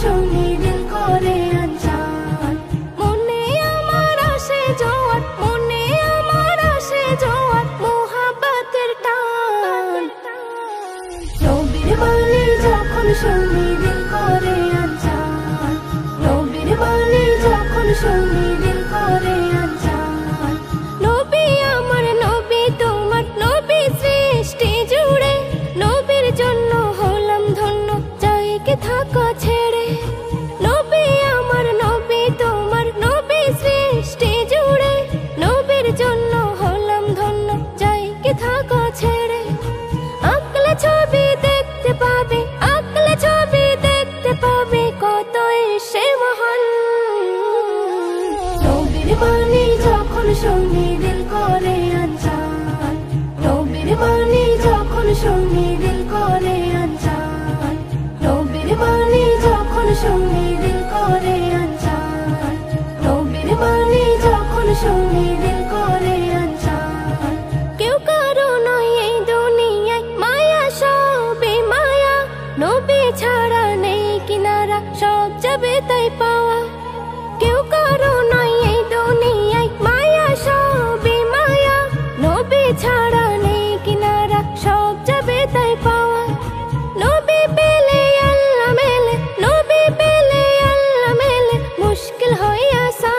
শুনি দিল করে আনজান। মনে আমার আসে জোয়ার, মনে আমার আসে জোয়ার, মোহাব্বতের টান। নবীর বাণী যখন শুনি দিল করে আনজান, নবীর বাণী যখন শুনি দিল করে আনজান। নবী আমার নবী তোমার, নবী সৃষ্টি জুড়ে, নবীর জন্য হলাম ধন্য, যাই কে থাকা ছেড়ে। নবী আমার নবী তোমার, নবী সৃষ্টি জুড়ে, নবীর জন্য হলাম ধন্য, যাই কে থাকা ছেড়ে। আকলে ছবি দেখতে পাবে, আকলে ছবি দেখতে পাবে, কত সে মহান। নবীর বাণী যখন শুনি দিল করে আনজান, নবীর বাণী যখন শুনি দিল করে আনজান, নবীর বাণী যখন শুনি দিল করে আনজান, নবীর বাণী যখন শুনি দিল করে আনজান। কেউ কারো নয় এই দুনিয়ায় মায়া, সবই মায়া, নবী ছাড়া নেই কিনারা, সব যাবে তাই পাওয়া। কেউ কারো নয় এই দুনিয়ায় মায়া, সবই মায়া, নবী ছাড়া নেই কিনারা, সব যাবে তাই পাওয়া। নবী পেলে আল্লাহ মেলে, নবী পেলে আল্লাহ মেলে, মুশকিল হয় আসান।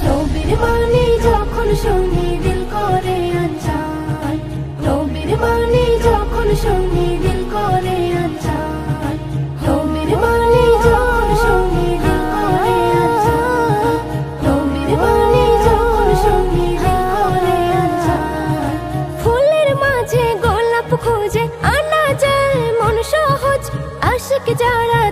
নবীর বাণী যখন শুনি দিল করে আনজান, নবীর বাণী যখন শুনি দিল করে আনজান, নবীর বাণী যখন শুনি দিল করে আনজান, নবীর বাণী যখন শুনি দিল করে আনজান। ফুলের মাঝে গোলাপ খুঁজে আনা যায় মন সহজ, আশিক যারা